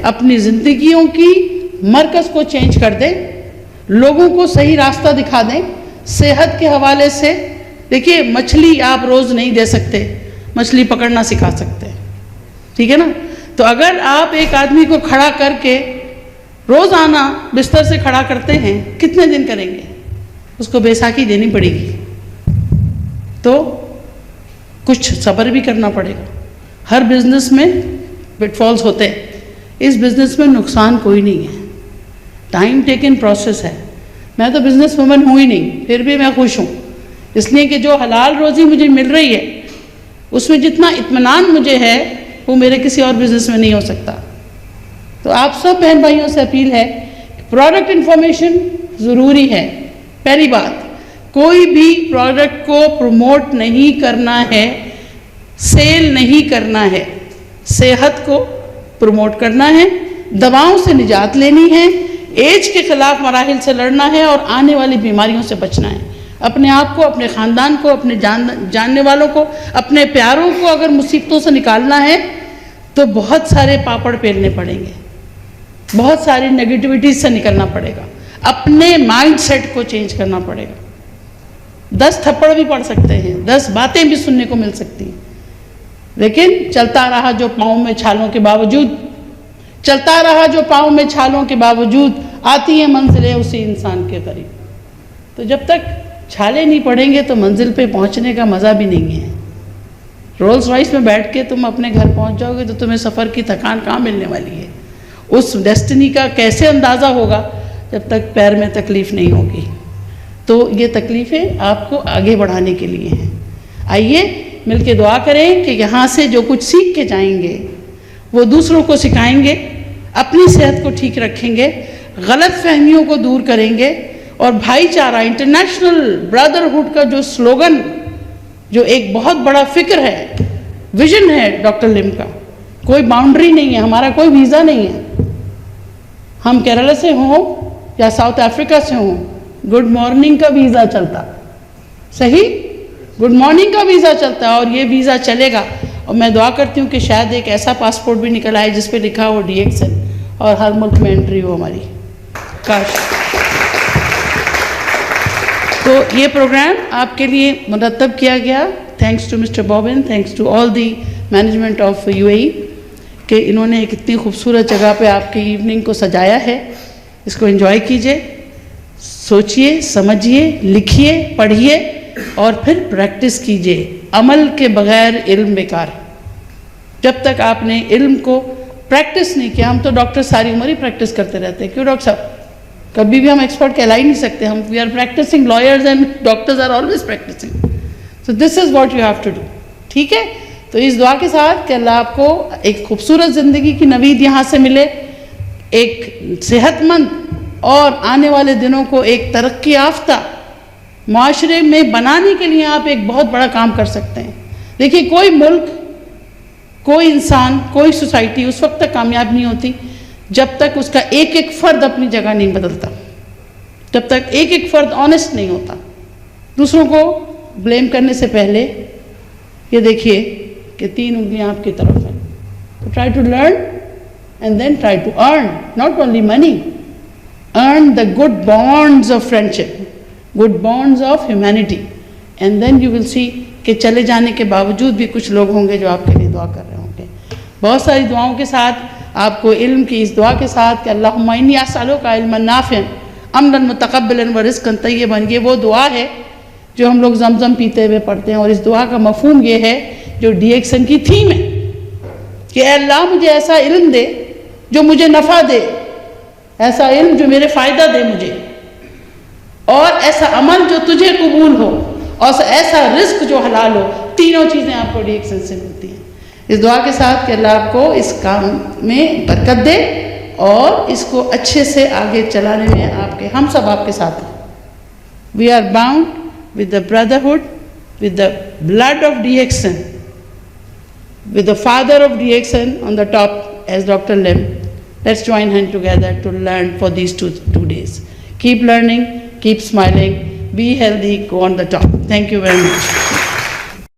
اپنی زندگیوں کی مرکز کو چینج کر دیں, لوگوں کو صحیح راستہ دکھا دیں. صحت کے حوالے سے دیکھیے, مچھلی آپ روز نہیں دے سکتے, مچھلی پکڑنا سکھا سکتے ہیں, ٹھیک ہے نا. تو اگر آپ ایک آدمی کو کھڑا کر کے روزانہ بستر سے کھڑا کرتے ہیں, کتنے دن کریں گے؟ اس کو بیساکھی دینی پڑے گی, تو کچھ صبر بھی کرنا پڑے گا. ہر بزنس میں پٹ فالز ہوتے ہیں, اس بزنس میں نقصان کوئی نہیں ہے, ٹائم ٹیکن پروسیس ہے. میں تو بزنس وومن ہوں ہی نہیں, پھر بھی میں خوش ہوں, اس لیے کہ جو حلال روزی مجھے مل رہی ہے اس میں جتنا اطمینان مجھے ہے وہ میرے کسی اور بزنس میں نہیں ہو سکتا. تو آپ سب بہن بھائیوں سے اپیل ہے, پروڈکٹ انفارمیشن ضروری ہے. پہلی بات, کوئی بھی پروڈکٹ کو پروموٹ نہیں کرنا ہے, سیل نہیں کرنا ہے, صحت کو پروموٹ کرنا ہے, دواؤں سے نجات لینی ہے, ایج کے خلاف مراحل سے لڑنا ہے اور آنے والی بیماریوں سے بچنا ہے. اپنے آپ کو, اپنے خاندان کو, اپنے جاننے والوں کو, اپنے پیاروں کو اگر مصیبتوں سے نکالنا ہے تو بہت سارے پاپڑ پیلنے پڑیں گے, بہت ساری نگیٹیوٹیز سے نکلنا پڑے گا, اپنے مائنڈ سیٹ کو چینج کرنا پڑے گا. 10 تھپڑ بھی پڑ سکتے ہیں, 10 باتیں بھی سننے کو مل سکتی ہیں, لیکن چلتا رہا جو پاؤں میں چھالوں کے باوجود, چلتا رہا جو پاؤں میں چھالوں کے باوجود, آتی ہیں منزلیں اسی انسان کے قریب. تو جب تک چھالے نہیں پڑیں گے تو منزل پہ پہنچنے کا مزہ بھی نہیں ہے. رولز رائس میں بیٹھ کے تم اپنے گھر پہنچ جاؤ گے تو تمہیں سفر کی تھکان کہاں ملنے والی ہے. اس ڈیسٹنی کا کیسے اندازہ ہوگا جب تک پیر میں تکلیف نہیں ہوگی. تو یہ تکلیفیں آپ کو آگے بڑھانے کے لیے ہیں. آئیے مل کے دعا کریں کہ یہاں سے جو کچھ سیکھ کے جائیں گے وہ دوسروں کو سکھائیں گے, اپنی صحت کو ٹھیک رکھیں گے, غلط فہمیوں کو دور کریں گے, اور بھائی چارہ, انٹرنیشنل برادرہڈ کا جو سلوگن, جو ایک بہت بڑا فکر ہے, ویژن ہے ڈاکٹر لم کا, کوئی باؤنڈری نہیں ہے, ہمارا کوئی ویزا نہیں ہے. ہم کیرلا سے ہوں یا ساؤتھ افریقہ سے ہوں, گڈ مارننگ کا ویزا چلتا, صحیح, گڈ مارننگ کا ویزا چلتا ہے, اور یہ ویزا چلے گا. اور میں دعا کرتی ہوں کہ شاید ایک ایسا پاسپورٹ بھی نکل آئے جس پہ لکھا ہو DXN, اور ہر ملک میں انٹری ہو ہماری. کاش. تو یہ پروگرام آپ کے لیے مرتب کیا گیا, thanks to mister Boban, thanks to all the management of UAE, کہ انہوں نے ایک اتنی خوبصورت جگہ پہ آپ کی ایوننگ کو سجایا ہے. اس کو انجوائے کیجئے, سوچئے, سمجھیے, لکھیے, پڑھیے, اور پھر پریکٹس کیجئے. عمل کے بغیر علم بیکار. جب تک آپ نے علم کو پریکٹس نہیں کیا, ہم تو ڈاکٹر ساری عمر ہی پریکٹس کرتے رہتے ہیں, کیوں ڈاکٹر صاحب؟ کبھی بھی ہم ایکسپرٹ کہلا ہی نہیں سکتے. ہم we are practicing, lawyers and doctors are always practicing. So this is what you have to do. ٹھیک ہے, تو اس دعا کے ساتھ کہ اللہ آپ کو ایک خوبصورت زندگی کی نوید یہاں سے ملے, ایک صحت مند اور آنے والے دنوں کو ایک ترقی یافتہ معاشرے میں بنانے کے لیے آپ ایک بہت بڑا کام کر سکتے ہیں. دیکھیے, کوئی ملک, کوئی انسان, کوئی سوسائٹی اس وقت تک کامیاب نہیں ہوتی جب تک اس کا ایک ایک فرد اپنی جگہ نہیں بدلتا, جب تک ایک ایک فرد آنیسٹ نہیں ہوتا. دوسروں کو بلیم کرنے سے پہلے یہ دیکھیے کہ 3 انگلیاں آپ کی طرف ہیں. تو try to learn and then try to earn, not only money, earn the good bonds of friendship, good bonds of humanity, and then you will see کہ چلے جانے کے باوجود بھی کچھ لوگ ہوں گے جو آپ کے لیے دعا کر رہے ہوں گے. بہت ساری دعاؤں کے ساتھ آپ کو علم کی اس دعا کے ساتھ کہ اللہم انی اسألک علما نافعا عملا متقبلا ورزقا طیبا, یہ وہ دعا ہے جو ہم لوگ زمزم پیتے ہوئے پڑھتے ہیں. اور اس دعا کا مفہوم یہ ہے جو DXN کی تھیم ہے کہ اے اللہ مجھے ایسا علم دے جو مجھے نفع دے, ایسا علم جو میرے فائدہ دے مجھے, اور ایسا عمل جو تجھے قبول ہو, اور ایسا رزق جو حلال ہو. تینوں چیزیں آپ کو DXN سے ملتی ہیں. اس دعا کے ساتھ کہ اللہ آپ کو اس کام میں برکت دے اور اس کو اچھے سے آگے چلانے میں آپ کے, ہم سب آپ کے ساتھ ہیں. We are bound with the brotherhood, with the blood of DXN, with the father of DXN on the top as Dr. Lim. Let's join hands together to learn for these two days. Keep learning, keep smiling, be healthy, go on the top. Thank you very much.